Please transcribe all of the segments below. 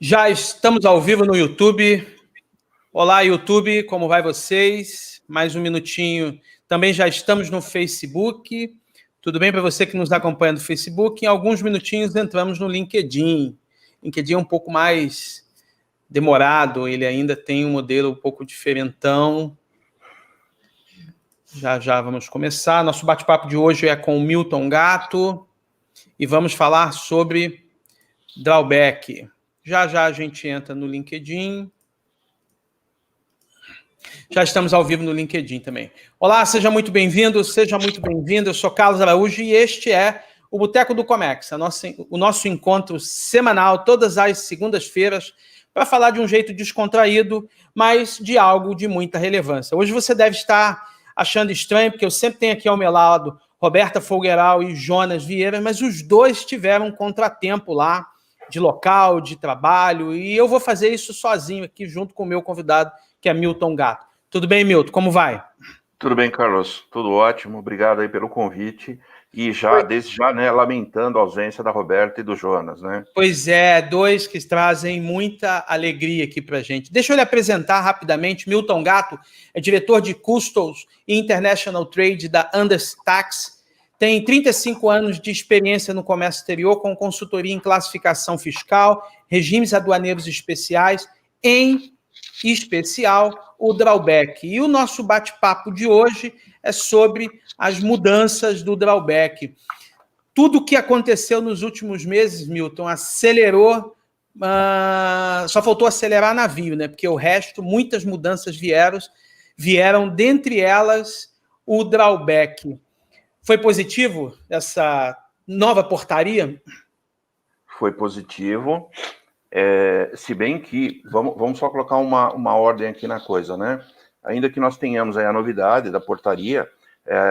Já estamos ao vivo no YouTube. Olá, YouTube, como vai vocês? Mais um minutinho. Também já estamos no Facebook. Tudo bem para você que nos acompanha no Facebook? Em alguns minutinhos entramos no LinkedIn. LinkedIn é um pouco mais demorado, ele ainda tem um modelo um pouco diferentão. Já vamos começar. Nosso bate-papo de hoje é com o Milton Gatto e vamos falar sobre drawback. Já a gente entra no LinkedIn. Já estamos ao vivo no LinkedIn também. Olá, seja muito bem-vindo, seja muito bem-vindo. Eu sou Carlos Araújo e este é o Boteco do Comex, o nosso encontro semanal, todas as segundas-feiras, para falar de um jeito descontraído, mas de algo de muita relevância. Hoje você deve estar achando estranho, porque eu sempre tenho aqui ao meu lado Roberta Folgueral e Jonas Vieira, mas os dois tiveram um contratempo lá, de local, de trabalho, e eu vou fazer isso sozinho aqui, junto com o meu convidado, que é Milton Gatto. Tudo bem, Milton? Como vai? Tudo bem, Carlos. Tudo ótimo. Obrigado aí pelo convite. E desde já, né, lamentando a ausência da Roberta e do Jonas, né? Pois é, dois que trazem muita alegria aqui para a gente. Deixa eu lhe apresentar rapidamente. Milton Gatto é diretor de Customs e International Trade da Andes Tax. Tem 35 anos de experiência no comércio exterior com consultoria em classificação fiscal, regimes aduaneiros especiais, em especial o drawback. E o nosso bate-papo de hoje é sobre as mudanças do drawback. Tudo o que aconteceu nos últimos meses, Milton, acelerou, só faltou acelerar navio, né? Porque o resto, muitas mudanças vieram, dentre elas, o drawback. Foi positivo essa nova portaria? Foi positivo. Se bem que, vamos só colocar uma ordem aqui na coisa, né? Ainda que nós tenhamos aí a novidade da portaria,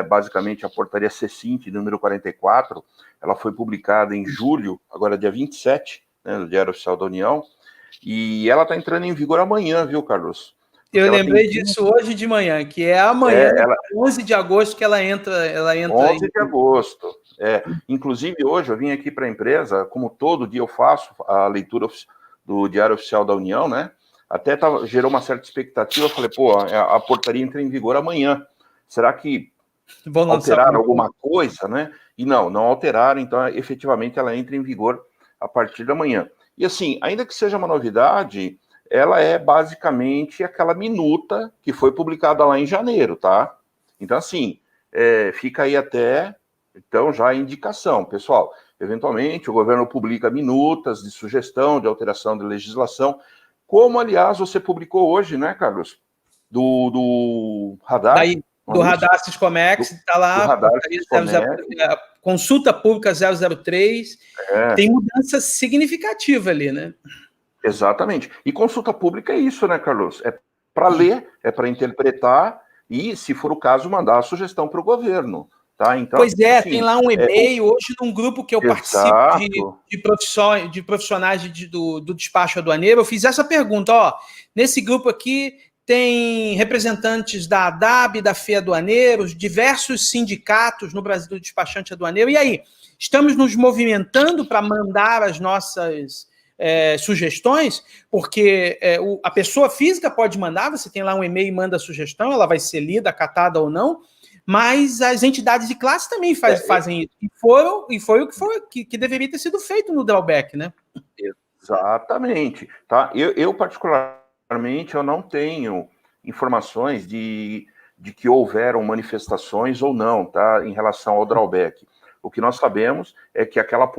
basicamente a portaria C5, número 44, ela foi publicada em julho, agora dia 27, né, no Diário Oficial da União, e ela está entrando em vigor amanhã, viu, Carlos? Porque eu lembrei disso hoje de manhã, que é amanhã, 11 de agosto, que ela entra 11 de agosto. Inclusive, hoje eu vim aqui para a empresa, como todo dia eu faço a leitura do Diário Oficial da União, né? Até gerou uma certa expectativa, eu falei, pô, a portaria entra em vigor amanhã. Será que alteraram alguma coisa, né? E não alteraram, então efetivamente ela entra em vigor a partir da manhã. E assim, ainda que seja uma novidade, ela é basicamente aquela minuta que foi publicada lá em janeiro, tá? Então, assim, fica aí até, então, já a indicação. Pessoal, eventualmente o governo publica minutas de sugestão, de alteração de legislação, como, aliás, você publicou hoje, né, Carlos? Do radar. Do Radar Siscomex, está lá, consulta pública 003, tem mudança significativa ali, né? Exatamente. E consulta pública é isso, né, Carlos? É para ler, é para interpretar e, se for o caso, mandar a sugestão para o governo. Tá? Então, pois é, assim, tem lá um e-mail, hoje num grupo que eu participo de profissionais do despacho aduaneiro, eu fiz essa pergunta, nesse grupo aqui tem representantes da ADAB, da FEA Aduaneiros, diversos sindicatos no Brasil do despachante aduaneiro, e aí, estamos nos movimentando para mandar as nossas sugestões, porque a pessoa física pode mandar, você tem lá um e-mail e manda a sugestão, ela vai ser lida, acatada ou não, mas as entidades de classe também fazem isso. E foi o que deveria ter sido feito no drawback, né? Exatamente. Tá? Eu particularmente, eu não tenho informações de que houveram manifestações ou não, tá? Em relação ao drawback. O que nós sabemos é que aquela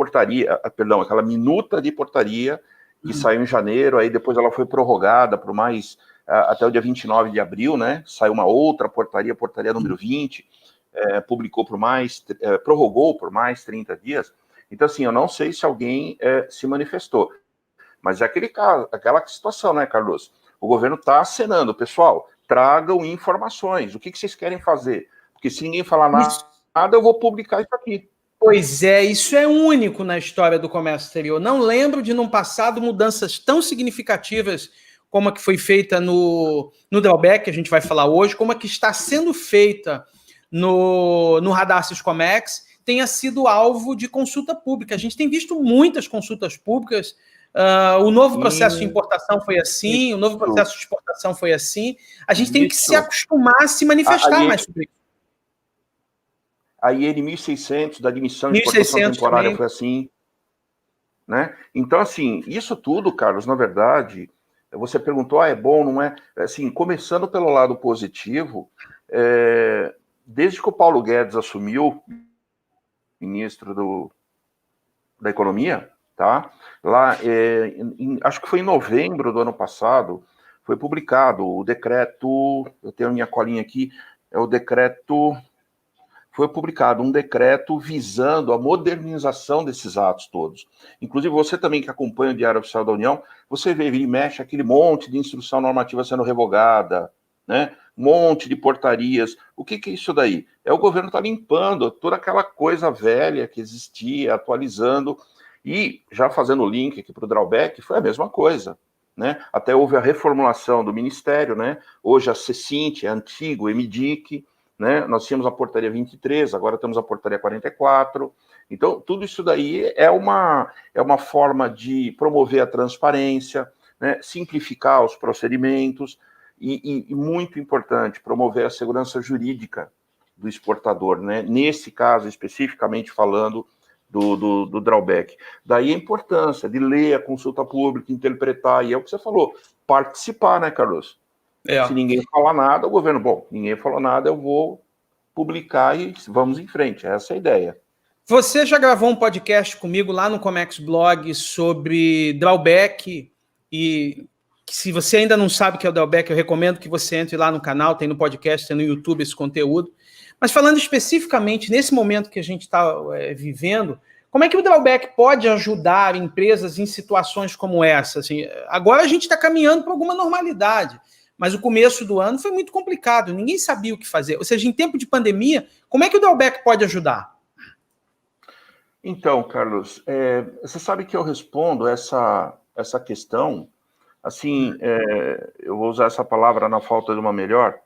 minuta de portaria que saiu em janeiro, aí depois ela foi prorrogada por mais até o dia 29 de abril, né? Saiu uma outra portaria número 20, prorrogou por mais 30 dias. Então, assim, eu não sei se alguém se manifestou. Mas é aquela situação, né, Carlos? O governo está acenando, pessoal, tragam informações. O que vocês querem fazer? Porque se ninguém falar nada, eu vou publicar isso aqui. Pois é, isso é único na história do comércio exterior. Não lembro de, num passado, mudanças tão significativas como a que foi feita no drawback, que a gente vai falar hoje, como a que está sendo feita no Radar Siscomex, tenha sido alvo de consulta pública. A gente tem visto muitas consultas públicas O novo processo de importação foi assim, o novo processo de exportação foi assim. A gente tem que se acostumar a se manifestar mais sobre isso. A IN 1600 da admissão de exportação temporária também foi assim, né? Então, assim, isso tudo, Carlos, na verdade, você perguntou, é bom, não é? Assim, começando pelo lado positivo, desde que o Paulo Guedes assumiu, ministro da Economia, tá? Lá, acho que foi em novembro do ano passado, foi publicado o decreto, eu tenho a minha colinha aqui, foi publicado um decreto visando a modernização desses atos todos. Inclusive, você também que acompanha o Diário Oficial da União, você vê e mexe aquele monte de instrução normativa sendo revogada, né? Um monte de portarias. O que é isso daí? O governo está limpando toda aquela coisa velha que existia, atualizando, e já fazendo o link aqui para o drawback, foi a mesma coisa. Né? Até houve a reformulação do Ministério, né? Hoje a CECINT, é antigo EMIDIC, né? Nós tínhamos a portaria 23, agora temos a portaria 44. Então, tudo isso daí é uma forma de promover a transparência, né? Simplificar os procedimentos e muito importante, promover a segurança jurídica do exportador, né? Nesse caso, especificamente falando do drawback. Daí a importância de ler a consulta pública, interpretar, e é o que você falou, participar, né, Carlos? Se ninguém falar nada, o governo, ninguém falou nada, eu vou publicar e vamos em frente. Essa é a ideia. Você já gravou um podcast comigo lá no Comex Blog sobre drawback, e se você ainda não sabe o que é o drawback, eu recomendo que você entre lá no canal, tem no podcast, tem no YouTube esse conteúdo. Mas falando especificamente nesse momento que a gente está vivendo, como é que o drawback pode ajudar empresas em situações como essa? Assim, agora a gente está caminhando para alguma normalidade, mas o começo do ano foi muito complicado, ninguém sabia o que fazer. Ou seja, em tempo de pandemia, como é que o drawback pode ajudar? Então, Carlos, você sabe que eu respondo essa questão, assim, eu vou usar essa palavra na falta de uma melhor,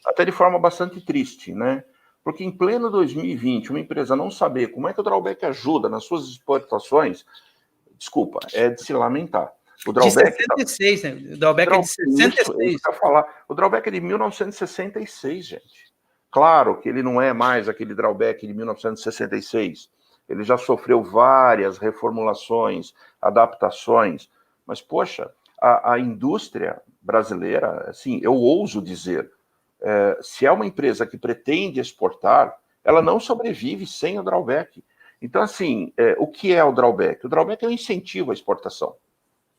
até de forma bastante triste, né? Porque em pleno 2020, uma empresa não saber como é que o drawback ajuda nas suas exportações, desculpa, é de se lamentar. O drawback de 66, né? O drawback é de 66. O drawback é de 1966, gente. Claro que ele não é mais aquele drawback de 1966. Ele já sofreu várias reformulações, adaptações. Mas, poxa, a indústria brasileira, assim, eu ouso dizer, se é uma empresa que pretende exportar, ela não sobrevive sem o drawback. Então, assim, o que é o drawback? O drawback é um incentivo à exportação.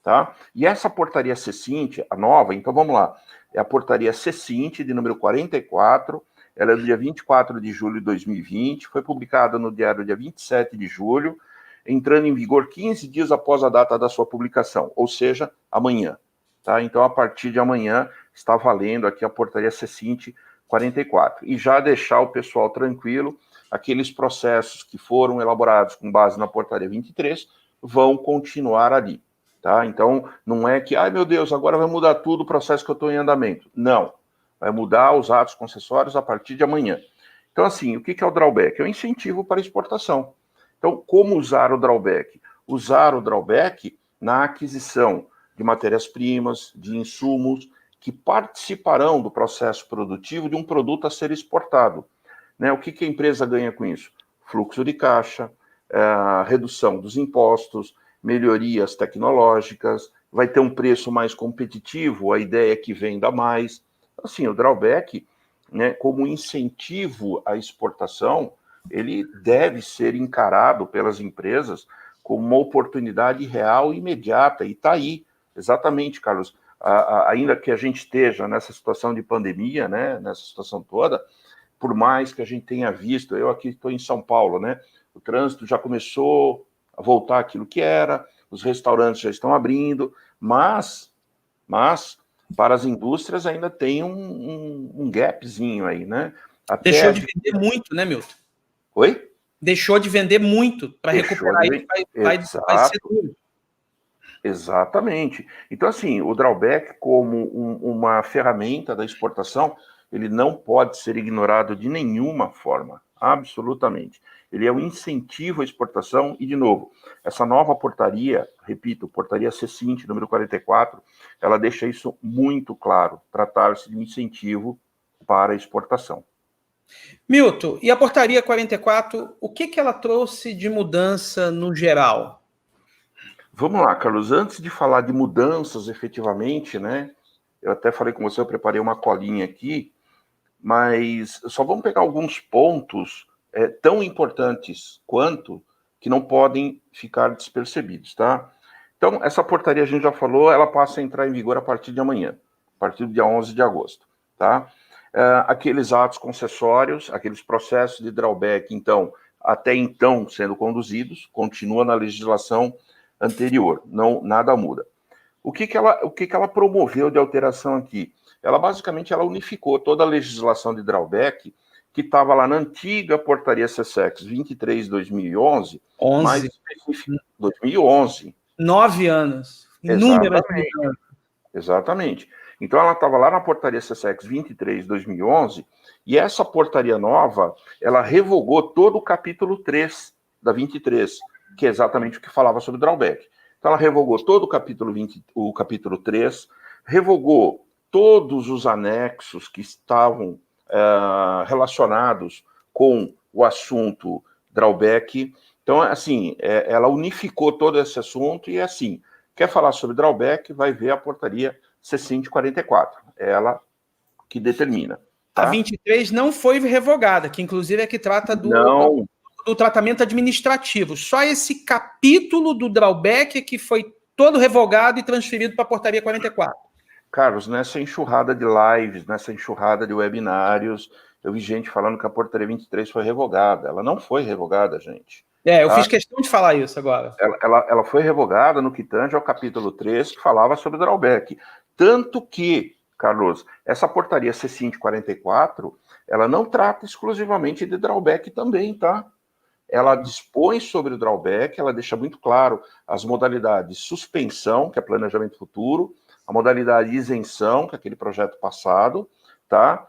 Tá? E essa portaria CECINT, a nova, então vamos lá, é a portaria CECINT de número 44, ela é do dia 24 de julho de 2020, foi publicada no diário dia 27 de julho, entrando em vigor 15 dias após a data da sua publicação, ou seja, amanhã. Tá? Então, a partir de amanhã, está valendo aqui a portaria CECINT 44. E já deixar o pessoal tranquilo, aqueles processos que foram elaborados com base na portaria 23 vão continuar ali. Tá? Então, não é que, ai meu Deus, agora vai mudar tudo o processo que eu estou em andamento. Não. Vai mudar os atos concessórios a partir de amanhã. Então, assim, o que é o drawback? É um incentivo para exportação. Então, como usar o drawback? Usar o drawback na aquisição de matérias-primas, de insumos, que participarão do processo produtivo de um produto a ser exportado. Né? O que a empresa ganha com isso? Fluxo de caixa, redução dos impostos, melhorias tecnológicas, vai ter um preço mais competitivo, a ideia é que venda mais. Assim, o drawback, né, como incentivo à exportação, ele deve ser encarado pelas empresas como uma oportunidade real e imediata, e está aí, exatamente, Carlos, ainda que a gente esteja nessa situação de pandemia, né, nessa situação toda, por mais que a gente tenha visto, eu aqui estou em São Paulo, né, o trânsito já começou a voltar àquilo que era, os restaurantes já estão abrindo, mas para as indústrias ainda tem um gapzinho aí, né? Até deixou de vender muito, né, Milton? Oi? Deixou de vender muito, para recuperar isso vai ser duro. Exatamente. Então, assim, o drawback como uma ferramenta da exportação, ele não pode ser ignorado de nenhuma forma, absolutamente. Ele é um incentivo à exportação e, de novo, essa nova portaria, repito, portaria C-Cint, número 44, ela deixa isso muito claro, tratar-se de um incentivo para a exportação. Milton, e a portaria 44, o que ela trouxe de mudança no geral? Vamos lá, Carlos, antes de falar de mudanças efetivamente, né, eu até falei com você, eu preparei uma colinha aqui, mas só vamos pegar alguns pontos tão importantes quanto que não podem ficar despercebidos, tá? Então, essa portaria, a gente já falou, ela passa a entrar em vigor a partir de amanhã, a partir do dia 11 de agosto, tá? Aqueles atos concessórios, aqueles processos de drawback, então, até então sendo conduzidos, continua na legislação anterior, não, nada muda. O que ela promoveu de alteração aqui? Ela basicamente unificou toda a legislação de drawback que estava lá na antiga portaria CSEX 23/2011, mais específico, 2011. 9 anos. Inúmeras mudanças. Exatamente. Então ela estava lá na portaria CSEX 23/2011 e essa portaria nova, ela revogou todo o capítulo 3 da 23, que é exatamente o que falava sobre drawback. Então ela revogou todo o capítulo 3, revogou todos os anexos que estavam relacionados com o assunto drawback. Então, assim, ela unificou todo esse assunto e, assim, quer falar sobre drawback, vai ver a portaria C-Cint 44. É ela que determina. Tá? A 23 não foi revogada, que inclusive é que trata do tratamento administrativo. Só esse capítulo do drawback que foi todo revogado e transferido para a portaria 44. Carlos, nessa enxurrada de lives, nessa enxurrada de webinários, eu vi gente falando que a portaria 23 foi revogada. Ela não foi revogada, gente. Eu fiz questão de falar isso agora. Ela foi revogada no que tange ao capítulo 3, que falava sobre drawback. Tanto que, Carlos, essa portaria C-Cint 44, ela não trata exclusivamente de drawback também, tá? Ela dispõe sobre o drawback, ela deixa muito claro as modalidades suspensão, que é planejamento futuro, a modalidade isenção, que é aquele projeto passado, tá?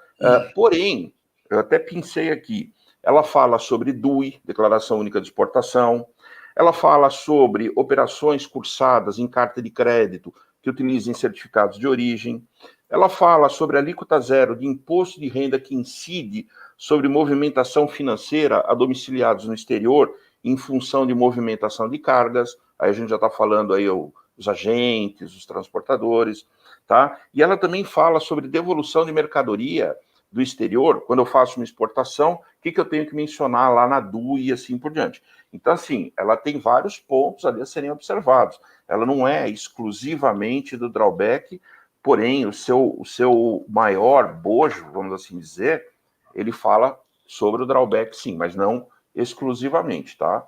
Porém, eu até pensei aqui, ela fala sobre DUI, Declaração Única de Exportação, ela fala sobre operações cursadas em carta de crédito que utilizem certificados de origem, ela fala sobre alíquota zero de imposto de renda que incide sobre movimentação financeira a domiciliados no exterior em função de movimentação de cargas, aí a gente já está falando aí os agentes, os transportadores, tá? E ela também fala sobre devolução de mercadoria do exterior, quando eu faço uma exportação, o que eu tenho que mencionar lá na DUI e assim por diante. Então, assim, ela tem vários pontos ali a serem observados. Ela não é exclusivamente do drawback, porém, o seu maior bojo, vamos assim dizer, ele fala sobre o drawback, sim, mas não exclusivamente, tá?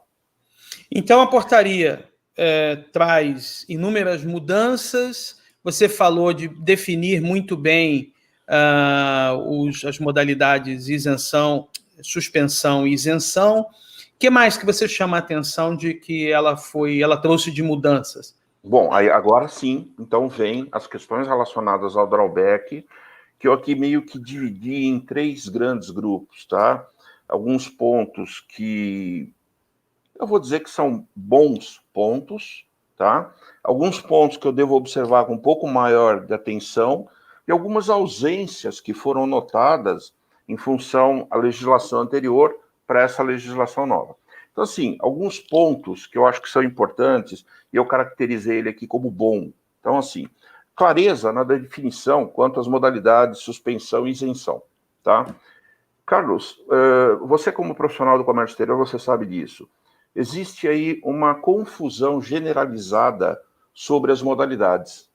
Então, a portaria traz inúmeras mudanças. Você falou de definir muito bem as modalidades isenção, suspensão e isenção. O que mais que você chama a atenção de que ela trouxe de mudanças? Bom, aí agora sim, então vem as questões relacionadas ao drawback, que eu aqui meio que dividi em 3 grandes grupos, tá? Alguns pontos que eu vou dizer que são bons pontos, tá? Alguns pontos que eu devo observar com um pouco maior de atenção e algumas ausências que foram notadas em função à legislação anterior para essa legislação nova. Então, assim, alguns pontos que eu acho que são importantes e eu caracterizei ele aqui como bom. Então, assim, clareza na definição quanto às modalidades suspensão e isenção, tá? Carlos, você como profissional do comércio exterior, você sabe disso. Existe aí uma confusão generalizada sobre as modalidades.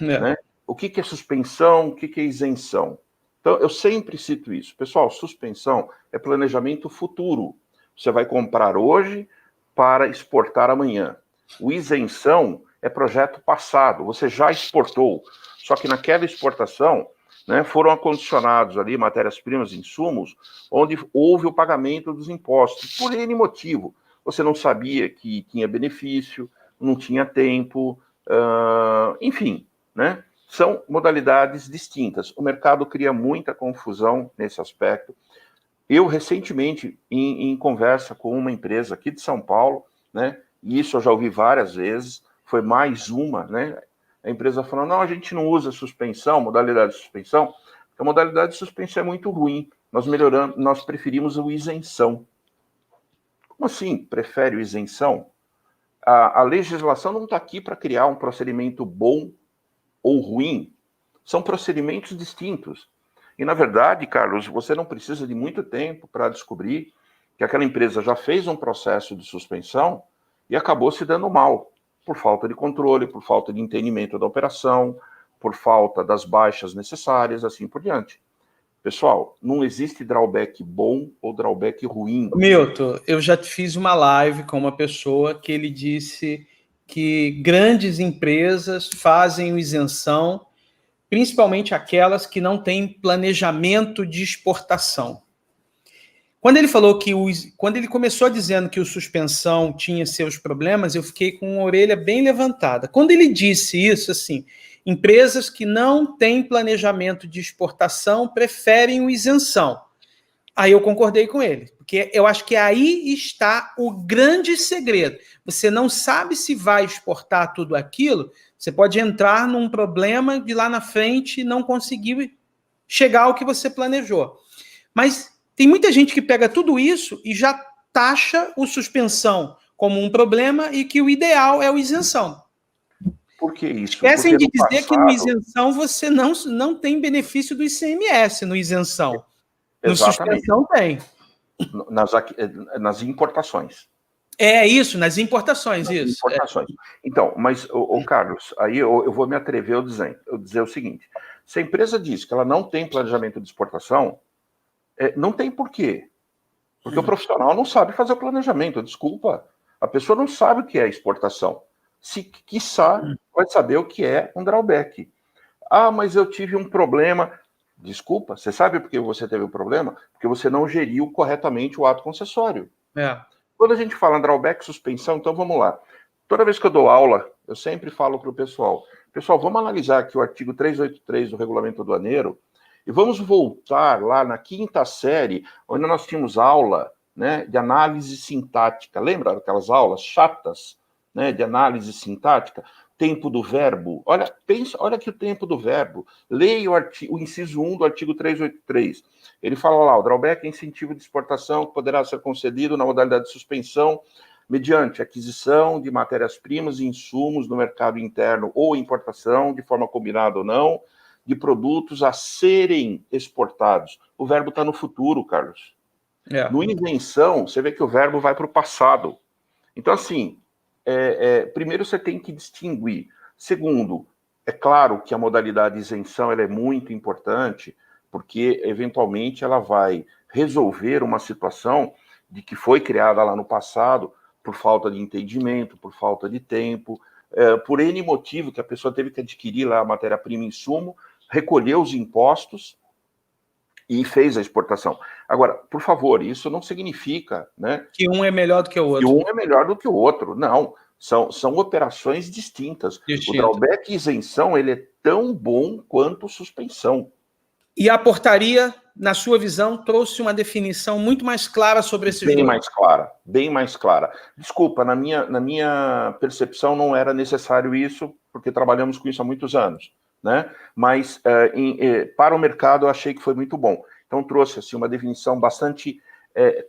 Né? O que é suspensão, o que é isenção? Então, eu sempre cito isso. Pessoal, suspensão é planejamento futuro. Você vai comprar hoje para exportar amanhã. O isenção é projeto passado, você já exportou. Só que naquela exportação, né, foram acondicionados ali matérias-primas, insumos, onde houve o pagamento dos impostos, por N motivo. Você não sabia que tinha benefício, não tinha tempo, enfim, né? São modalidades distintas. O mercado cria muita confusão nesse aspecto. Eu, recentemente, em conversa com uma empresa aqui de São Paulo, né, e isso eu já ouvi várias vezes, foi mais uma, né, a empresa falando, não, a gente não usa suspensão, modalidade de suspensão, porque a modalidade de suspensão é muito ruim, nós preferimos o isenção. Como assim, prefere o isenção? A legislação não está aqui para criar um procedimento bom ou ruim, são procedimentos distintos. E, na verdade, Carlos, você não precisa de muito tempo para descobrir que aquela empresa já fez um processo de suspensão e acabou se dando mal, por falta de controle, por falta de entendimento da operação, por falta das baixas necessárias, assim por diante. Pessoal, não existe drawback bom ou drawback ruim. Milton, eu já fiz uma live com uma pessoa que ele disse que grandes empresas fazem isenção, principalmente aquelas que não têm planejamento de exportação. Quando ele falou quando ele começou dizendo que o suspensão tinha seus problemas, eu fiquei com a orelha bem levantada. Quando ele disse isso, assim, empresas que não têm planejamento de exportação preferem o isenção. Aí eu concordei com ele, porque eu acho que aí está o grande segredo. Você não sabe se vai exportar tudo aquilo, você pode entrar num problema de lá na frente não conseguir chegar ao que você planejou. Mas tem muita gente que pega tudo isso e já taxa o suspensão como um problema e que o ideal é o isenção. Por que isso? Esquecem de dizer que no isenção você não tem benefício do ICMS no isenção. No suspensão tem. Nas importações. É isso, nas importações, nas isso. Importações. Então, mas, Carlos, aí eu vou me atrever a dizer o seguinte, se a empresa diz que ela não tem planejamento de exportação, não tem porquê. Porque o profissional não sabe fazer o planejamento, desculpa. A pessoa não sabe o que é exportação. Se quiçá, vai saber o que é um drawback. Ah, mas eu tive um problema. Desculpa, você sabe por que você teve um problema? Porque você não geriu corretamente o ato concessório. Quando a gente fala em drawback, suspensão, então vamos lá. Toda vez que eu dou aula, eu sempre falo para o pessoal, vamos analisar aqui o artigo 383 do Regulamento Aduaneiro e vamos voltar lá na 5ª série, onde nós tínhamos aula, né, de análise sintática. Lembra daquelas aulas chatas, né, de análise sintática? Tempo do verbo. Olha aqui o tempo do verbo. Leia o inciso 1 do artigo 383. Ele fala lá, o drawback é incentivo de exportação que poderá ser concedido na modalidade de suspensão mediante aquisição de matérias-primas e insumos no mercado interno ou importação, de forma combinada ou não, de produtos a serem exportados. O verbo está no futuro, Carlos. No isenção, você vê que o verbo vai para o passado. Então, assim, primeiro você tem que distinguir. Segundo, é claro que a modalidade isenção ela é muito importante, porque, eventualmente, ela vai resolver uma situação de que foi criada lá no passado por falta de entendimento, por falta de tempo, por N motivo que a pessoa teve que adquirir lá a matéria-prima e insumo, recolheu os impostos e fez a exportação. Agora, por favor, isso não significa, né, que um é melhor do que o outro. Que um é melhor do que o outro. Não, são operações distintas. O drawback e isenção, ele é tão bom quanto suspensão. E a portaria, na sua visão, trouxe uma definição muito mais clara sobre esses dois. Bem mais clara. Desculpa, na minha percepção não era necessário isso, porque trabalhamos com isso há muitos anos, né? Mas para o mercado eu achei que foi muito bom. Então trouxe assim, uma definição bastante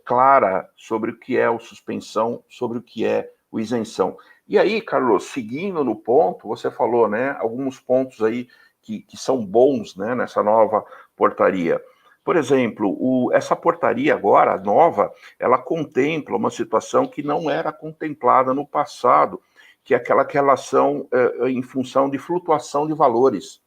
clara sobre o que é o suspensão, sobre o que é o isenção. E aí, Carlos, seguindo no ponto, você falou, né, alguns pontos aí que são bons, né, nessa nova portaria. Por exemplo, essa portaria agora, nova, ela contempla uma situação que não era contemplada no passado, que é aquela relação em função de flutuação de valores.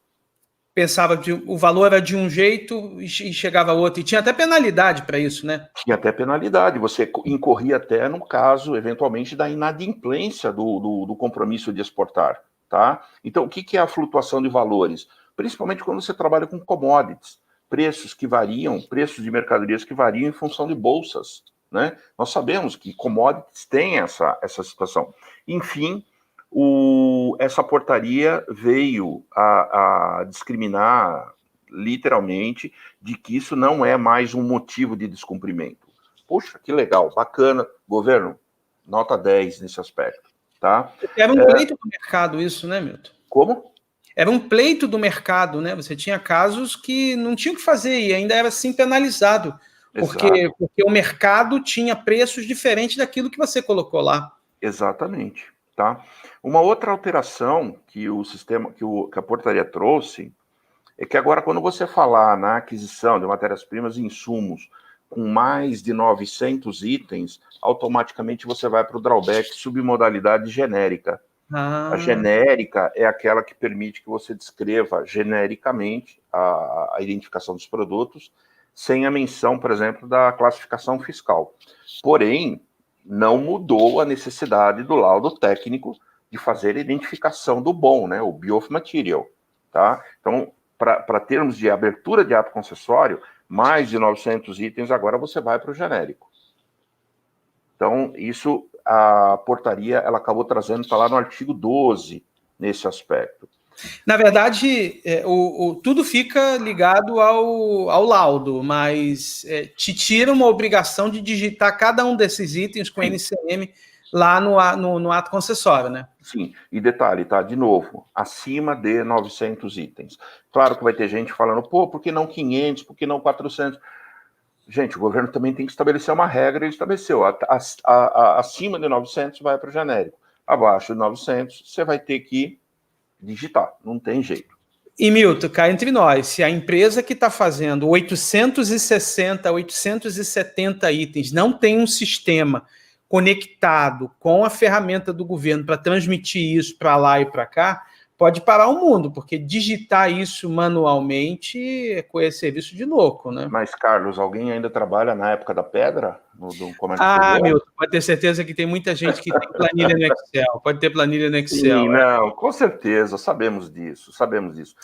Pensava que o valor era de um jeito e chegava a outro. E tinha até penalidade para isso, né? Tinha até penalidade. Você incorria até no caso, eventualmente, da inadimplência do compromisso de exportar. Tá? Então, o que é a flutuação de valores? Principalmente quando você trabalha com commodities, preços que variam, preços de mercadorias que variam em função de bolsas. Né? Nós sabemos que commodities têm essa situação. Enfim, essa portaria veio a discriminar, literalmente, de que isso não é mais um motivo de descumprimento. Poxa, que legal, bacana. Governo, nota 10 nesse aspecto, tá? Era um pleito do mercado isso, né, Milton? Como? Era um pleito do mercado, né? Você tinha casos que não tinha o que fazer e ainda era assim penalizado, porque o mercado tinha preços diferentes daquilo que você colocou lá. Exatamente, tá? Uma outra alteração que o sistema, que a portaria trouxe, é que agora quando você falar na aquisição de matérias-primas e insumos com mais de 900 itens, automaticamente você vai para o drawback submodalidade genérica. A genérica é aquela que permite que você descreva genericamente a identificação dos produtos, sem a menção, por exemplo, da classificação fiscal. Porém, não mudou a necessidade do laudo técnico de fazer a identificação do bom, né, o Bill of Material, tá? Então, para termos de abertura de ato concessório, mais de 900 itens, agora você vai para o genérico. Então, isso, a portaria, ela acabou trazendo, está lá no artigo 12, nesse aspecto. Na verdade, tudo fica ligado ao laudo, mas te tira uma obrigação de digitar cada um desses itens com NCM lá no ato concessório, né? Sim, e detalhe, tá? De novo, acima de 900 itens. Claro que vai ter gente falando, pô, por que não 500, por que não 400? Gente, o governo também tem que estabelecer uma regra, ele estabeleceu. Acima de 900 vai para o genérico. Abaixo de 900, você vai ter que digitar, não tem jeito. E, Milton, cá entre nós, se a empresa que está fazendo 860, 870 itens não tem um sistema conectado com a ferramenta do governo para transmitir isso para lá e para cá, pode parar o mundo, porque digitar isso manualmente é serviço de louco, né? Mas, Carlos, alguém ainda trabalha na época da pedra? No comércio Milton, pode ter certeza que tem muita gente que tem planilha no Excel, pode ter planilha no Excel. Sim, não, com certeza, sabemos disso.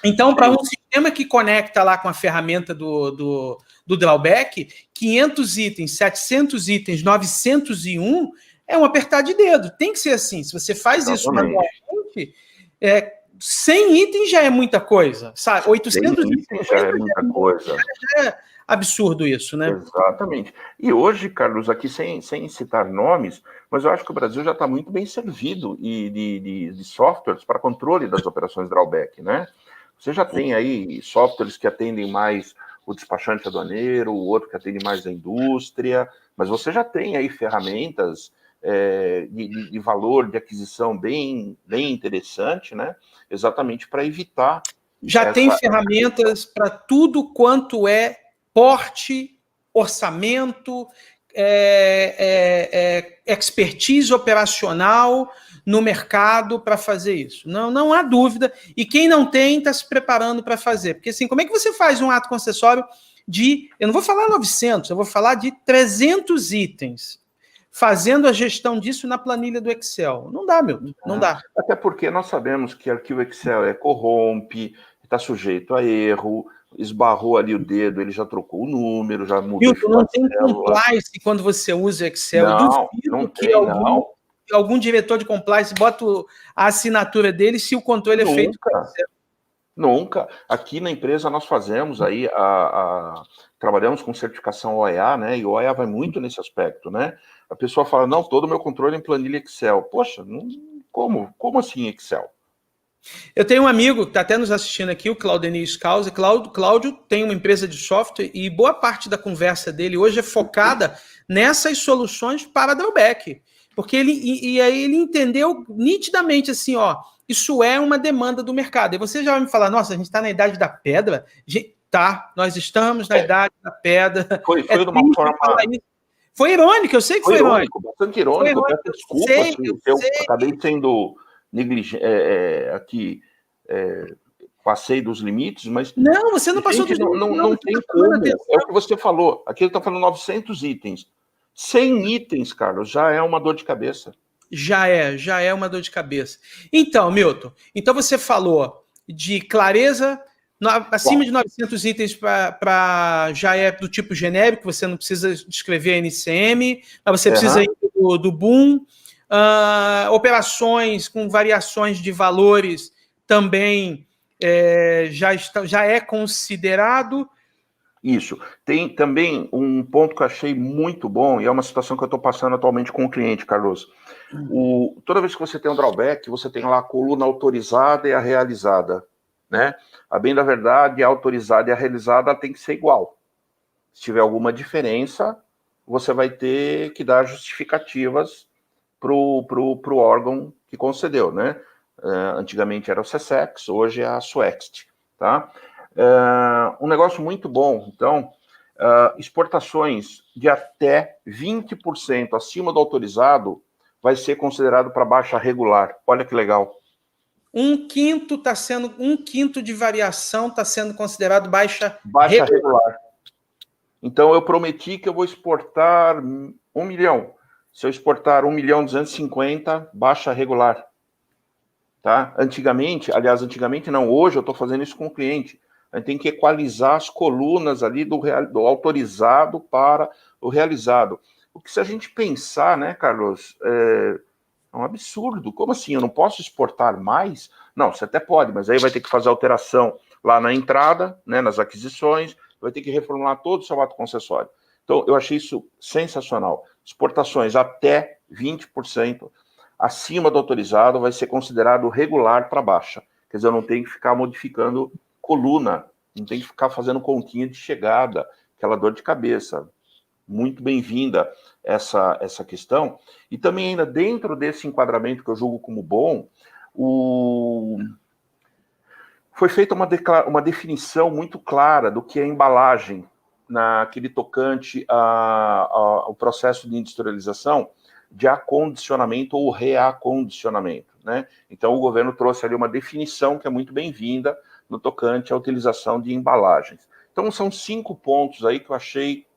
Então, para um sistema que conecta lá com a ferramenta do drawback, 500 itens, 700 itens, 901, é um apertar de dedo. Tem que ser assim. Se você faz isso manualmente, 100 itens já é muita coisa, sabe? 800 itens já é muita coisa. Já é absurdo isso, né? Exatamente. E hoje, Carlos, aqui sem citar nomes, mas eu acho que o Brasil já está muito bem servido de softwares para controle das operações drawback, né? Você já tem aí softwares que atendem mais o despachante aduaneiro, o outro que atende mais a indústria, mas você já tem aí ferramentas de valor de aquisição bem interessante, né? Exatamente para evitar... Já tem ferramentas para tudo quanto é porte, orçamento, expertise operacional no mercado para fazer isso. Não há dúvida. E quem não tem, está se preparando para fazer. Porque, assim, como é que você faz um ato concessório eu não vou falar 900, eu vou falar de 300 itens, fazendo a gestão disso na planilha do Excel? Não dá, não dá. Até porque nós sabemos que arquivo Excel corrompe, está sujeito a erro, esbarrou ali o dedo, ele já trocou o número, já mudou. Milton, não tem compliance quando você usa Excel. Não tem, algum diretor de compliance bota a assinatura dele se o controle é feito com Excel. Nunca. Aqui na empresa nós fazemos aí, trabalhamos com certificação OEA, né? E o OEA vai muito nesse aspecto, né? A pessoa fala, não, todo o meu controle é em planilha Excel. Poxa, como assim Excel? Eu tenho um amigo que está até nos assistindo aqui, o Claudenir Scalzi. Cláudio tem uma empresa de software e boa parte da conversa dele hoje é focada nessas soluções para drawback. Porque aí ele entendeu nitidamente assim, ó, isso é uma demanda do mercado. E você já vai me falar, nossa, a gente está na idade da pedra? Tá, nós estamos na idade da pedra. Foi de uma forma... Foi irônico, eu sei que foi irônico. Bastante irônico. Desculpa se eu acabei sendo negligente, passei dos limites, mas... Não, você não passou dos limites. Não tem como. É o que você falou. Aqui ele está falando 900 itens. 100 itens, Carlos, já é uma dor de cabeça. Já é uma dor de cabeça. Então, Milton, você falou de clareza, acima de 900 itens já é do tipo genérico, você não precisa descrever a NCM, mas você precisa ir do boom, operações com variações de valores também já é considerado? Isso. Tem também um ponto que eu achei muito bom, e é uma situação que eu estou passando atualmente com o cliente, Carlos. Toda vez que você tem um drawback, você tem lá a coluna autorizada e a realizada, né? A bem da verdade, a autorizada e a realizada tem que ser igual. Se tiver alguma diferença, você vai ter que dar justificativas pro órgão que concedeu, né? Antigamente era o SESEX, hoje é a SUEXT, tá? Um negócio muito bom, então, exportações de até 20% acima do autorizado vai ser considerado para baixa regular. Olha que legal. Um quinto de variação está sendo considerado baixa regular. Então, eu prometi que eu vou exportar 1 milhão. Se eu exportar 1.250.000, baixa regular. Tá? Antigamente não, hoje eu estou fazendo isso com o cliente. A gente tem que equalizar as colunas ali do autorizado para o realizado. O que se a gente pensar, né, Carlos, é um absurdo. Como assim? Eu não posso exportar mais? Não, você até pode, mas aí vai ter que fazer alteração lá na entrada, né, nas aquisições, vai ter que reformular todo o seu ato concessório. Então, eu achei isso sensacional. Exportações até 20% acima do autorizado vai ser considerado regular para baixa. Quer dizer, eu não tenho que ficar modificando coluna, não tenho que ficar fazendo continha de chegada, aquela dor de cabeça. Muito bem-vinda essa questão. E também ainda dentro desse enquadramento que eu julgo como bom, foi feita uma definição muito clara do que é embalagem naquele tocante ao processo de industrialização de acondicionamento ou reacondicionamento, né? Então, o governo trouxe ali uma definição que é muito bem-vinda no tocante à utilização de embalagens. Então, são 5 pontos aí que eu achei que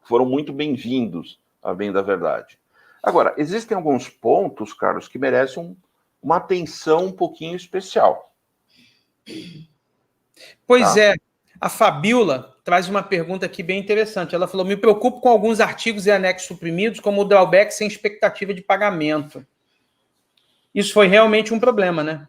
foram muito bem-vindos, a bem da verdade. Agora, existem alguns pontos, Carlos, que merecem uma atenção um pouquinho especial. Pois é, a Fabiola traz uma pergunta aqui bem interessante. Ela falou: me preocupo com alguns artigos e anexos suprimidos, como o drawback sem expectativa de pagamento. Isso foi realmente um problema, né?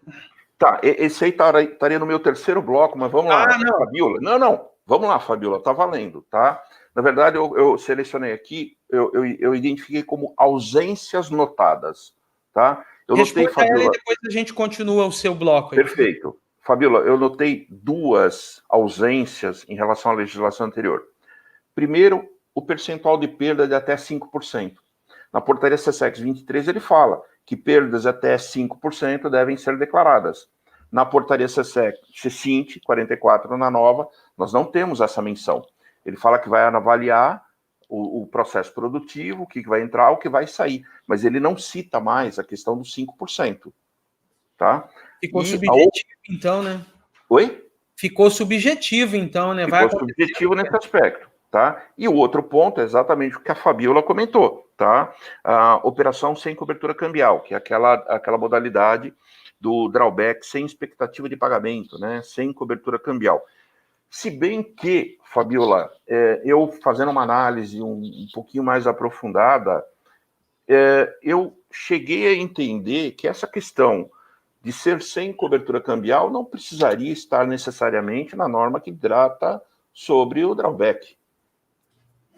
Tá, esse aí estaria no meu terceiro bloco, mas vamos lá, não. Fabiola. Não, vamos lá, Fabiola, tá valendo, tá? Na verdade, eu selecionei aqui, eu identifiquei como ausências notadas, tá? Eu Responda notei, Fabiola. Ela e depois a gente continua o seu bloco aí. Perfeito. Fabiola, eu notei 2 ausências em relação à legislação anterior. Primeiro, o percentual de perda de até 5%. Na portaria SESEX 23, ele fala que perdas até 5% devem ser declaradas. Na portaria SESINT 44, na nova, nós não temos essa menção. Ele fala que vai avaliar o processo produtivo, o que vai entrar, o que vai sair, mas ele não cita mais a questão dos 5%. Tá? Ficou subjetivo, então, né? Oi? Ficou subjetivo, então, né? Ficou subjetivo nesse aspecto, tá? E o outro ponto é exatamente o que a Fabiola comentou, tá? A operação sem cobertura cambial, que é aquela modalidade do drawback sem expectativa de pagamento, né? Sem cobertura cambial. Se bem que, Fabiola, eu fazendo uma análise um pouquinho mais aprofundada, eu cheguei a entender que essa questão de ser sem cobertura cambial não precisaria estar necessariamente na norma que trata sobre o drawback.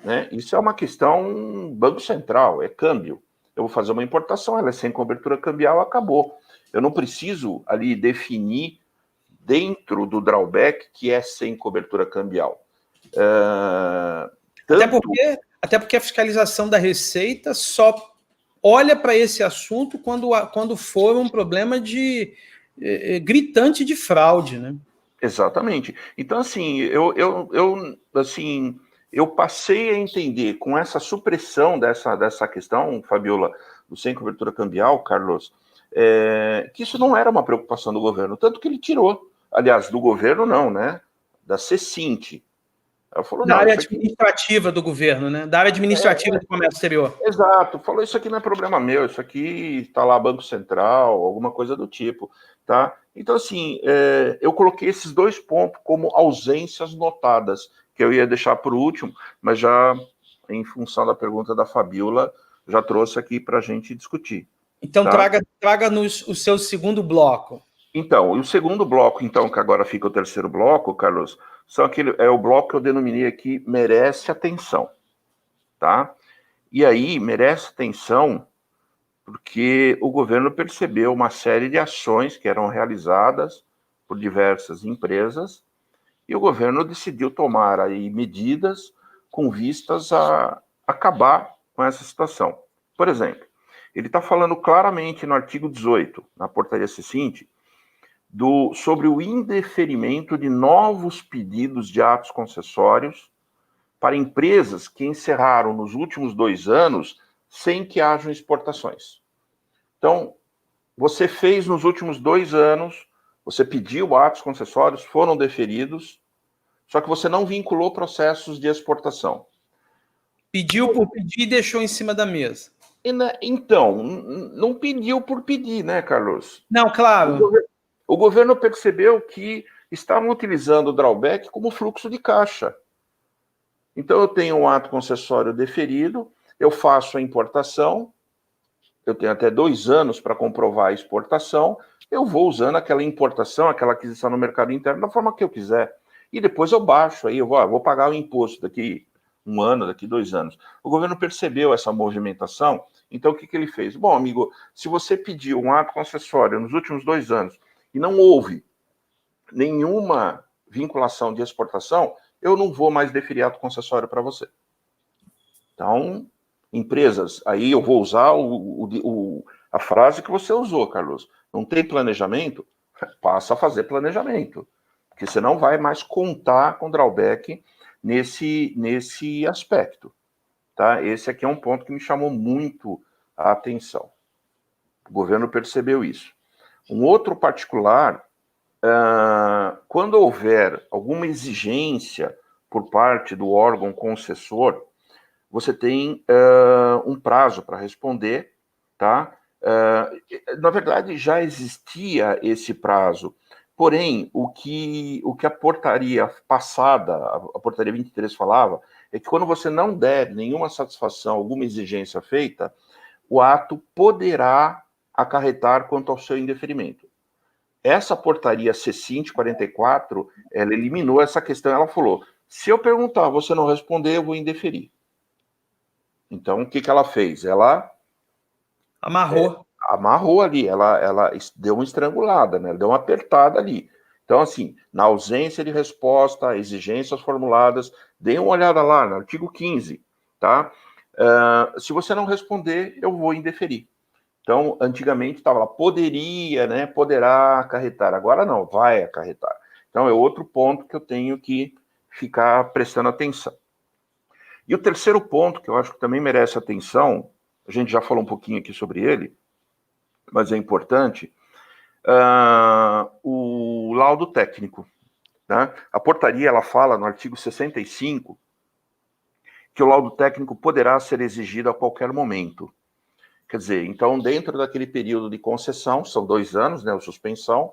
Né? Isso é uma questão Banco Central, é câmbio. Eu vou fazer uma importação, ela é sem cobertura cambial, acabou. Eu não preciso ali definir dentro do drawback que é sem cobertura cambial. Até porque a fiscalização da Receita só olha para esse assunto quando for um problema gritante de fraude, né? Exatamente. Então, assim, eu passei a entender com essa supressão dessa questão, Fabiola, do sem cobertura cambial, Carlos, que isso não era uma preocupação do governo, tanto que ele tirou. Aliás, do governo não, né? Da CECINT. Ela falou, da área administrativa do governo, né? Da área administrativa do comércio exterior. Exato. Falou, isso aqui não é problema meu, isso aqui está lá Banco Central, alguma coisa do tipo, tá? Então, assim, eu coloquei esses 2 pontos como ausências notadas, que eu ia deixar por último, mas já, em função da pergunta da Fabiola, já trouxe aqui para a gente discutir. Então, tá? traga-nos o seu segundo bloco. Então, e o segundo bloco, então, que agora fica o terceiro bloco, Carlos, é o bloco que eu denominei aqui merece atenção, tá? E aí, merece atenção porque o governo percebeu uma série de ações que eram realizadas por diversas empresas e o governo decidiu tomar aí medidas com vistas a acabar com essa situação. Por exemplo, ele está falando claramente no artigo 18, na portaria C-Cint, sobre o indeferimento de novos pedidos de atos concessórios para empresas que encerraram nos últimos 2 anos sem que hajam exportações. Então, você fez nos últimos 2 anos, você pediu atos concessórios, foram deferidos, só que você não vinculou processos de exportação. Pediu por pedir e deixou em cima da mesa. Então, não pediu por pedir, né, Carlos? Não, claro. O governo percebeu que estavam utilizando o drawback como fluxo de caixa. Então, eu tenho um ato concessório deferido, eu faço a importação, eu tenho até 2 anos para comprovar a exportação, eu vou usando aquela importação, aquela aquisição no mercado interno da forma que eu quiser. E depois eu baixo, aí eu vou pagar o imposto daqui 1 ano, daqui 2 anos. O governo percebeu essa movimentação, então o que ele fez? Bom, amigo, se você pediu um ato concessório nos últimos 2 anos e não houve nenhuma vinculação de exportação, eu não vou mais deferir ato concessório para você. Então, empresas, aí eu vou usar a frase que você usou, Carlos. Não tem planejamento? Passa a fazer planejamento. Porque você não vai mais contar com drawback nesse aspecto. Tá? Esse aqui é um ponto que me chamou muito a atenção. O governo percebeu isso. Um outro particular, quando houver alguma exigência por parte do órgão concessor, você tem um prazo para responder, tá? Na verdade, já existia esse prazo, porém, o que a portaria passada, a portaria 23 falava, é que quando você não der nenhuma satisfação, alguma exigência feita, o ato poderá acarretar quanto ao seu indeferimento. Essa portaria C-Cint 44, ela eliminou essa questão, ela falou, se eu perguntar, você não responder, eu vou indeferir. Então, o que ela fez? Ela amarrou ali, ela deu uma estrangulada, né? Deu uma apertada ali. Então, assim, na ausência de resposta, exigências formuladas, dê uma olhada lá no artigo 15, tá? Se você não responder, eu vou indeferir. Então, antigamente estava lá, poderia, né? Poderá acarretar. Agora não, vai acarretar. Então, é outro ponto que eu tenho que ficar prestando atenção. E o terceiro ponto, que eu acho que também merece atenção, a gente já falou um pouquinho aqui sobre ele, mas é importante, o laudo técnico. Né? A portaria, ela fala no artigo 65 que o laudo técnico poderá ser exigido a qualquer momento. Quer dizer, então, dentro daquele período de concessão, são 2 anos, né, a suspensão,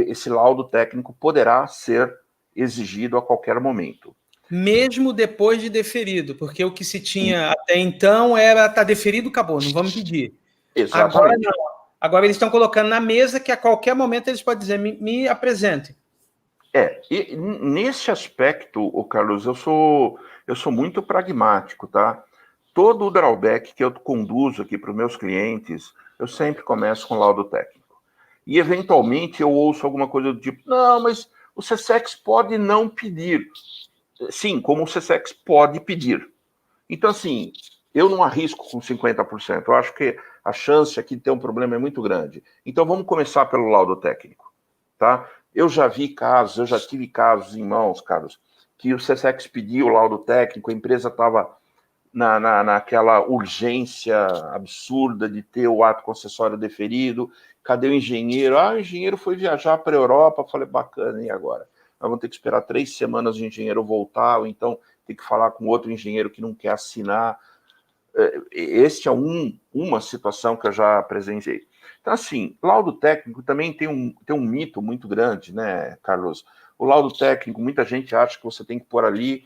esse laudo técnico poderá ser exigido a qualquer momento. Mesmo depois de deferido, porque o que se tinha até então era tá deferido, acabou, não vamos pedir. Exatamente. Agora não. Agora eles estão colocando na mesa que a qualquer momento eles podem dizer, me apresente. E nesse aspecto, Carlos, eu sou muito pragmático, tá? Todo o drawback que eu conduzo aqui para os meus clientes, eu sempre começo com laudo técnico. E, eventualmente, eu ouço alguma coisa do tipo, não, mas o CSEX pode não pedir. Sim, como o CSEX pode pedir. Então, assim, eu não arrisco com 50%. Eu acho que a chance aqui de ter um problema é muito grande. Então, vamos começar pelo laudo técnico, tá? Eu já vi casos, eu já tive casos em mãos, Carlos, que o CSEX pediu o laudo técnico, a empresa estava naquela urgência absurda de ter o ato concessório deferido. Cadê o engenheiro? O engenheiro foi viajar para a Europa. Falei, bacana, e agora? Nós vamos ter que esperar 3 semanas o engenheiro voltar, ou então tem que falar com outro engenheiro que não quer assinar. Este é uma situação que eu já presenciei. Então, assim, laudo técnico também tem um mito muito grande, né, Carlos? O laudo técnico, muita gente acha que você tem que pôr ali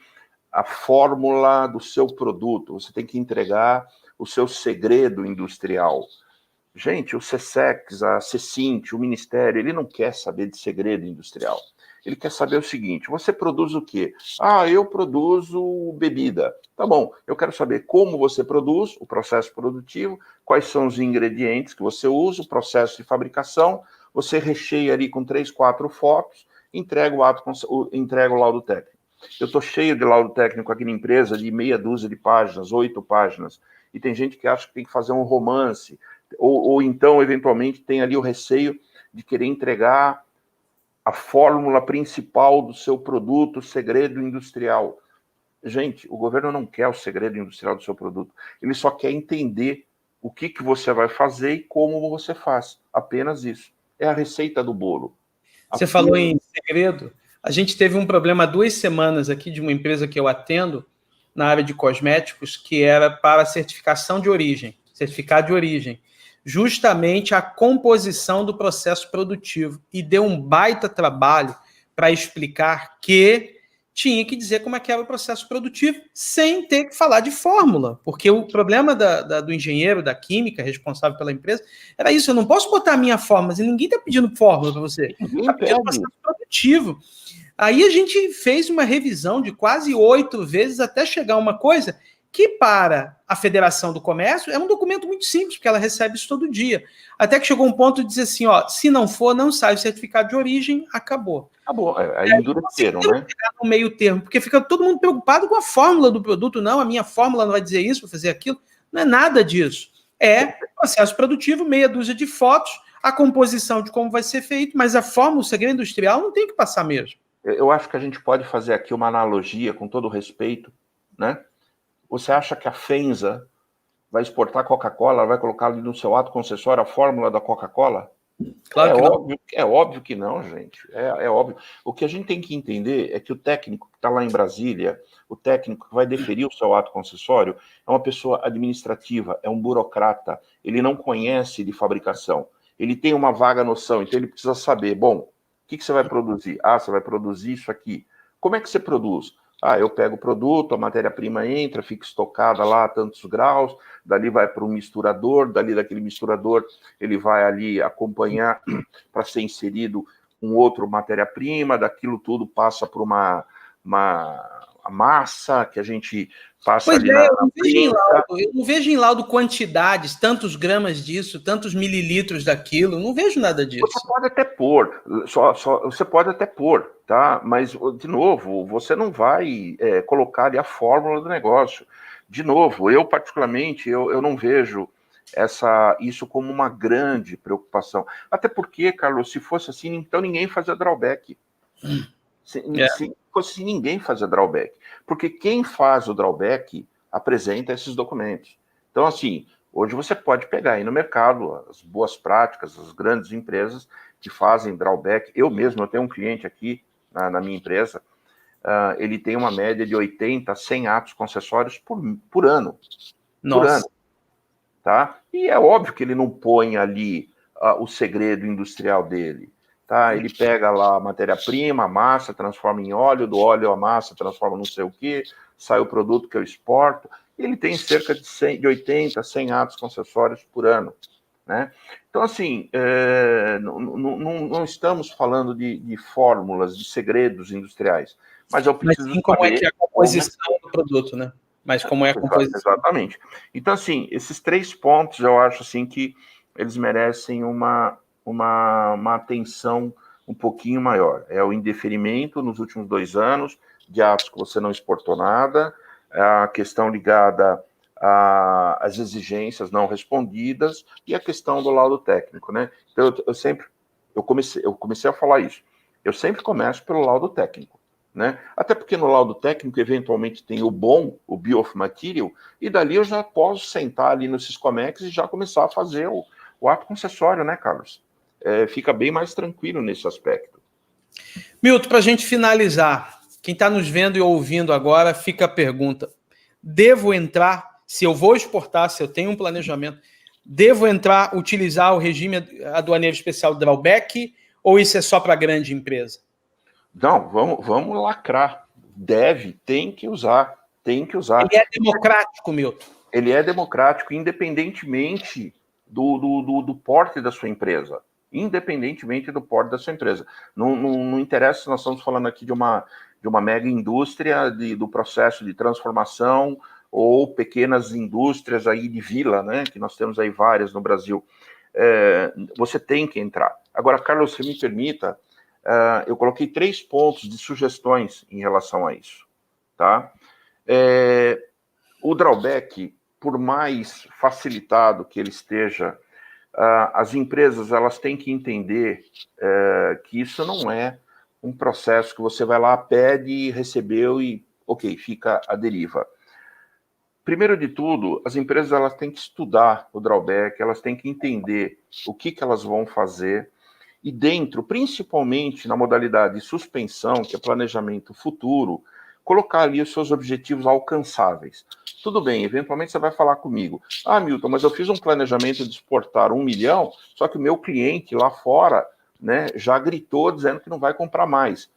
a fórmula do seu produto, você tem que entregar o seu segredo industrial. Gente, o SESEX, a CECINT, o Ministério, ele não quer saber de segredo industrial. Ele quer saber o seguinte: você produz o quê? Ah, eu produzo bebida. Tá bom, eu quero saber como você produz, o processo produtivo, quais são os ingredientes que você usa, o processo de fabricação, você recheia ali com 3, 4 fotos, entrega o laudo técnico. Eu estou cheio de laudo técnico aqui na empresa, de meia dúzia de páginas, 8 páginas, e tem gente que acha que tem que fazer um romance, ou então, eventualmente, tem ali o receio de querer entregar a fórmula principal do seu produto, o segredo industrial. Gente, o governo não quer o segredo industrial do seu produto. Ele só quer entender o que você vai fazer e como você faz. Apenas isso. É a receita do bolo. Você falou em segredo. A gente teve um problema há 2 semanas aqui de uma empresa que eu atendo na área de cosméticos, que era para certificação de origem, certificado de origem. Justamente a composição do processo produtivo. E deu um baita trabalho para explicar que tinha que dizer como é que era o processo produtivo, sem ter que falar de fórmula. Porque o problema do engenheiro, da química, responsável pela empresa, era isso: eu não posso botar a minha fórmula, mas ninguém está pedindo fórmula para você. Está pedindo processo produtivo. Aí a gente fez uma revisão de quase 8 vezes até chegar a uma coisa que, para a Federação do Comércio, é um documento muito simples, porque ela recebe isso todo dia. Até que chegou um ponto de dizer assim, ó, se não for, não sai o certificado de origem, acabou. Acabou, aí endureceram, né? No meio termo, porque fica todo mundo preocupado com a fórmula do produto. Não, a minha fórmula não vai dizer isso, vai fazer aquilo. Não é nada disso. É processo produtivo, meia dúzia de fotos, a composição de como vai ser feito, mas a fórmula, o segredo industrial, não tem que passar mesmo. Eu acho que a gente pode fazer aqui uma analogia, com todo respeito, né? Você acha que a FEMSA vai exportar Coca-Cola, vai colocar ali no seu ato concessório a fórmula da Coca-Cola? Claro que não. É óbvio que não, gente. É óbvio. O que a gente tem que entender é que o técnico que está lá em Brasília, o técnico que vai deferir o seu ato concessório, é uma pessoa administrativa, é um burocrata. Ele não conhece de fabricação. Ele tem uma vaga noção, então ele precisa saber, bom, o que você vai produzir? Ah, você vai produzir isso aqui. Como é que você produz? Ah, eu pego o produto, a matéria-prima entra, fica estocada lá a tantos graus, dali vai para um misturador, dali daquele misturador ele vai ali acompanhar para ser inserido um outro matéria-prima, daquilo tudo passa por uma massa que a gente passa pois ali é, na eu não vejo em laudo quantidades, tantos gramas disso, tantos mililitros daquilo, não vejo nada disso. Você pode até pôr, você pode até pôr, tá? Mas, de novo, você não vai colocar ali a fórmula do negócio. De novo, eu particularmente, eu não vejo isso como uma grande preocupação. Até porque, Carlos, se fosse assim, então ninguém fazia drawback. Se fosse assim, ninguém fazia drawback. Porque quem faz o drawback apresenta esses documentos. Então, assim, hoje você pode pegar aí no mercado as boas práticas, as grandes empresas que fazem drawback. Eu tenho um cliente aqui na minha empresa, ele tem uma média de 80 a 100 atos concessórios por ano. Nossa. Por ano. Tá? E é óbvio que ele não põe ali o segredo industrial dele. Tá? Ele pega lá a matéria-prima, a massa, transforma em óleo, do óleo a massa transforma não sei o que, sai o produto que eu exporto. Ele tem cerca de 80, 100 atos concessórios por ano. Né? Então, assim, não estamos falando de fórmulas, de segredos industriais, mas eu preciso saber como é que é a composição do produto, né? Mas como é a composição. Exatamente. Então, assim, esses 3 pontos eu acho assim que eles merecem uma atenção um pouquinho maior. É o indeferimento nos últimos 2 anos de atos que você não exportou nada, a questão ligada às exigências não respondidas e a questão do laudo técnico, né? Então, eu comecei a falar isso. Eu sempre começo pelo laudo técnico. Né? Até porque no laudo técnico, eventualmente, tem o Bill of Material, e dali eu já posso sentar ali no Siscomex e já começar a fazer o ato concessório, né, Carlos? Fica bem mais tranquilo nesse aspecto. Milton, para a gente finalizar, quem está nos vendo e ouvindo agora, fica a pergunta: devo entrar, se eu vou exportar, se eu tenho um planejamento, devo utilizar o regime aduaneiro especial drawback, ou isso é só para grande empresa? Não, vamos lacrar. Tem que usar. Ele é democrático, Milton. Ele é democrático, independentemente do porte da sua empresa, independentemente do porte da sua empresa. Não interessa se nós estamos falando aqui de uma mega indústria do processo de transformação ou pequenas indústrias aí de vila, né, que nós temos aí várias no Brasil. Você tem que entrar. Agora, Carlos, se me permita, eu coloquei 3 pontos de sugestões em relação a isso, tá? O drawback, por mais facilitado que ele esteja, as empresas elas têm que entender que isso não é um processo que você vai lá, pede, recebeu e, ok, fica à deriva. Primeiro de tudo, as empresas elas têm que estudar o drawback, elas têm que entender o que elas vão fazer, e dentro, principalmente na modalidade de suspensão, que é planejamento futuro, colocar ali os seus objetivos alcançáveis. Tudo bem, eventualmente você vai falar comigo, Milton, mas eu fiz um planejamento de exportar 1 milhão, só que o meu cliente lá fora, né, já gritou dizendo que não vai comprar mais.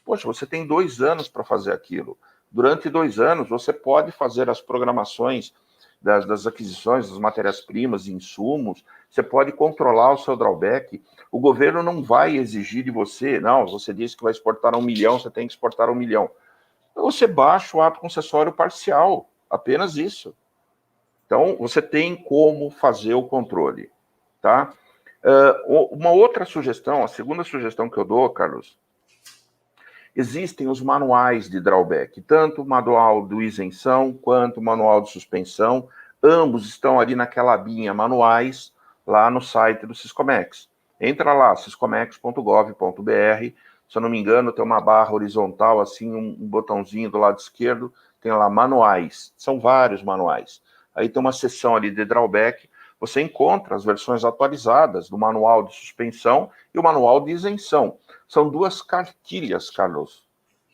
Poxa, você tem 2 anos para fazer aquilo. Durante 2 anos, você pode fazer as programações das aquisições, das matérias-primas, insumos, você pode controlar o seu drawback. O governo não vai exigir de você, não, você disse que vai exportar 1 milhão, você tem que exportar 1 milhão. Você baixa o ato concessório parcial, apenas isso. Então, você tem como fazer o controle, tá? Uma outra sugestão, a segunda sugestão que eu dou, Carlos, existem os manuais de drawback, tanto o manual de isenção quanto o manual de suspensão, ambos estão ali naquela abinha manuais, lá no site do Siscomex. Entra lá, siscomex.gov.br, se eu não me engano, tem uma barra horizontal, assim, um botãozinho do lado esquerdo, tem lá manuais, são vários manuais. Aí tem uma seção ali de drawback, você encontra as versões atualizadas do manual de suspensão e o manual de isenção. São 2 cartilhas, Carlos.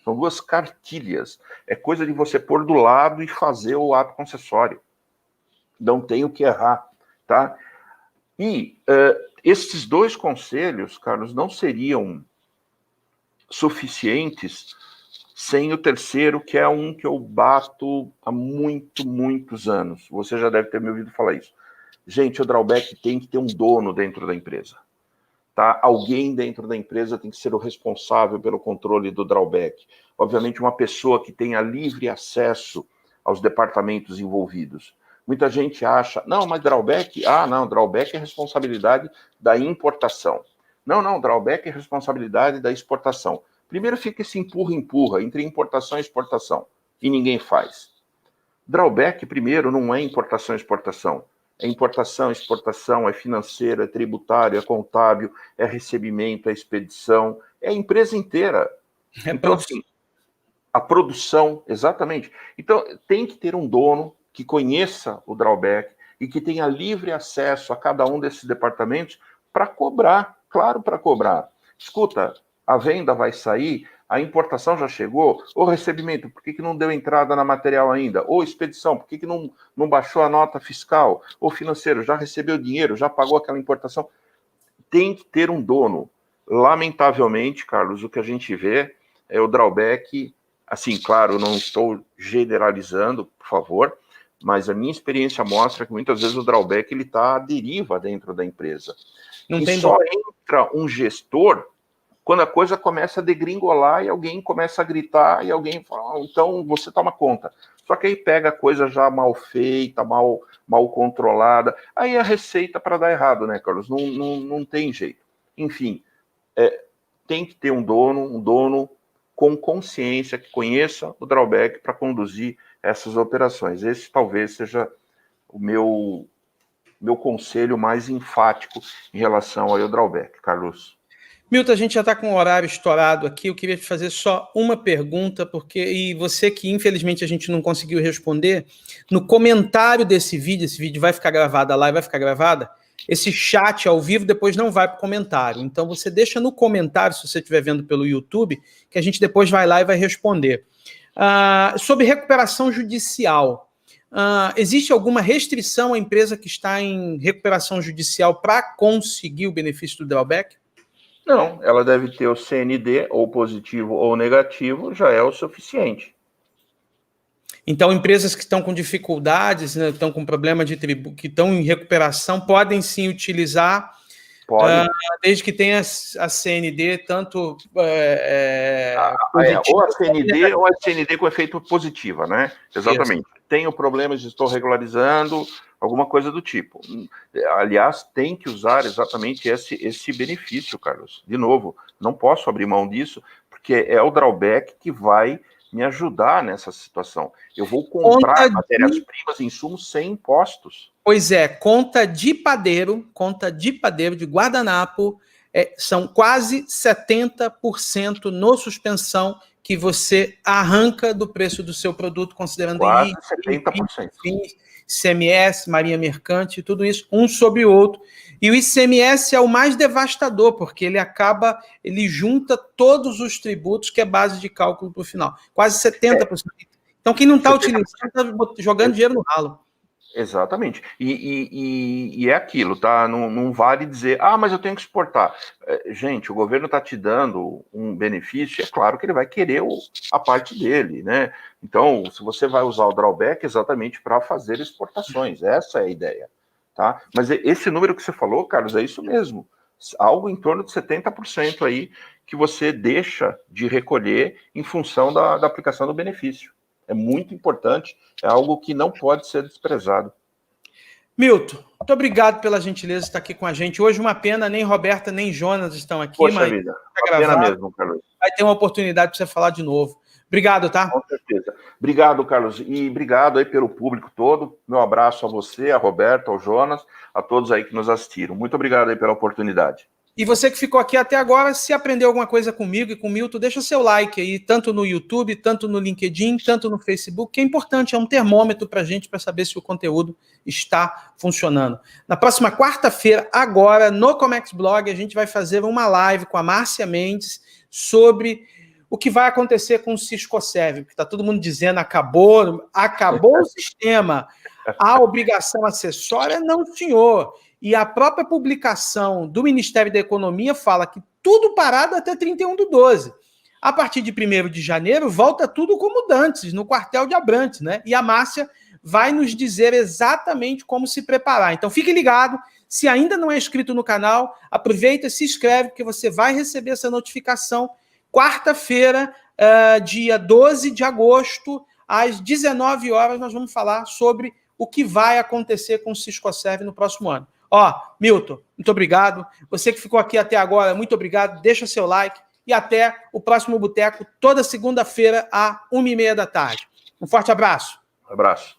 São 2 cartilhas. É coisa de você pôr do lado e fazer o ato concessório. Não tem o que errar, tá? E esses 2 conselhos, Carlos, não seriam suficientes sem o terceiro, que é um que eu bato há muitos anos. Você já deve ter me ouvido falar isso. Gente, o drawback tem que ter um dono dentro da empresa. Tá? Alguém dentro da empresa tem que ser o responsável pelo controle do drawback. Obviamente, uma pessoa que tenha livre acesso aos departamentos envolvidos. Muita gente acha, não, mas drawback? Não, drawback é responsabilidade da importação. Não, drawback é responsabilidade da exportação. Primeiro fica esse empurra-empurra entre importação e exportação, e ninguém faz. Drawback, primeiro, não é importação e exportação. É importação, exportação, é financeiro, é tributário, é contábil, é recebimento, é expedição, é a empresa inteira. Então, assim, a produção, exatamente. Então, tem que ter um dono que conheça o drawback e que tenha livre acesso a cada um desses departamentos para cobrar, claro, para cobrar. Escuta, a venda vai sair, a importação já chegou, ou recebimento, por que não deu entrada na material ainda? Ou expedição, por que não baixou a nota fiscal? Ou financeiro, já recebeu dinheiro, já pagou aquela importação? Tem que ter um dono. Lamentavelmente, Carlos, o que a gente vê é o drawback, assim, claro, não estou generalizando, por favor, mas a minha experiência mostra que muitas vezes o drawback ele está à deriva dentro da empresa. Não e tem só entra um gestor quando a coisa começa a degringolar e alguém começa a gritar e alguém fala, então você toma conta. Só que aí pega a coisa já mal feita, mal controlada, aí a receita para dar errado, né, Carlos? Não tem jeito. Enfim, tem que ter um dono com consciência, que conheça o drawback para conduzir essas operações. Esse talvez seja o meu conselho mais enfático em relação ao drawback, Carlos. Milton, a gente já está com o horário estourado aqui, eu queria te fazer só uma pergunta, e você que infelizmente a gente não conseguiu responder, no comentário desse vídeo, esse vídeo vai ficar gravado, a live vai ficar gravada, esse chat ao vivo depois não vai para o comentário, então você deixa no comentário, se você estiver vendo pelo YouTube, que a gente depois vai lá e vai responder. Sobre recuperação judicial, existe alguma restrição à empresa que está em recuperação judicial para conseguir o benefício do drawback? Não, ela deve ter o CND, ou positivo ou negativo, já é o suficiente. Então, empresas que estão com dificuldades, né, estão com problema de tributo, que estão em recuperação, podem sim utilizar, desde que tenha a CND, tanto... ou a CND ou a CND com efeito positiva, né? Exatamente. Isso. Tenho problemas, estou regularizando, alguma coisa do tipo. Aliás, tem que usar exatamente esse benefício, Carlos. De novo, não posso abrir mão disso, porque é o drawback que vai me ajudar nessa situação. Eu vou comprar matérias-primas e insumos sem impostos. Pois é, conta de padeiro de guardanapo, são quase 70% no suspensão que você arranca do preço do seu produto, considerando quase 70%. ICMS, Marinha Mercante, tudo isso, um sobre o outro. E o ICMS é o mais devastador, porque ele junta todos os tributos, que é base de cálculo para o final. Quase 70%. Então, quem não está utilizando, está jogando dinheiro no ralo. Exatamente. E é aquilo, tá? Não vale dizer, mas eu tenho que exportar. Gente, o governo está te dando um benefício, é claro que ele vai querer a parte dele, né? Então, se você vai usar o drawback exatamente para fazer exportações, essa é a ideia, tá? Mas esse número que você falou, Carlos, é isso mesmo. Algo em torno de 70% aí que você deixa de recolher em função da aplicação do benefício. É muito importante, é algo que não pode ser desprezado. Milton, muito obrigado pela gentileza de estar aqui com a gente. Hoje, uma pena, nem Roberta nem Jonas estão aqui. Poxa mas vida, uma pena mesmo, Carlos. Vai ter uma oportunidade para você falar de novo. Obrigado, tá? Com certeza. Obrigado, Carlos. E obrigado aí pelo público todo. Meu abraço a você, a Roberta, ao Jonas, a todos aí que nos assistiram. Muito obrigado aí pela oportunidade. E você que ficou aqui até agora, se aprendeu alguma coisa comigo e com o Milton, deixa o seu like aí, tanto no YouTube, tanto no LinkedIn, tanto no Facebook, que é importante, é um termômetro para a gente, para saber se o conteúdo está funcionando. Na próxima quarta-feira, agora, no Comex Blog, a gente vai fazer uma live com a Márcia Mendes sobre o que vai acontecer com o Siscoserv, porque está todo mundo dizendo acabou o sistema, a obrigação acessória, não, senhor. E a própria publicação do Ministério da Economia fala que tudo parado até 31/12. A partir de 1º de janeiro, volta tudo como dantes, no quartel de Abrantes, né? E a Márcia vai nos dizer exatamente como se preparar. Então, fique ligado. Se ainda não é inscrito no canal, aproveita e se inscreve, porque você vai receber essa notificação. Quarta-feira, dia 12 de agosto, às 19 horas, nós vamos falar sobre o que vai acontecer com o Siscoserv no próximo ano. Milton, muito obrigado. Você que ficou aqui até agora, muito obrigado. Deixa seu like e até o próximo Boteco, toda segunda-feira, às 1h30 da tarde. Um forte abraço. Abraço.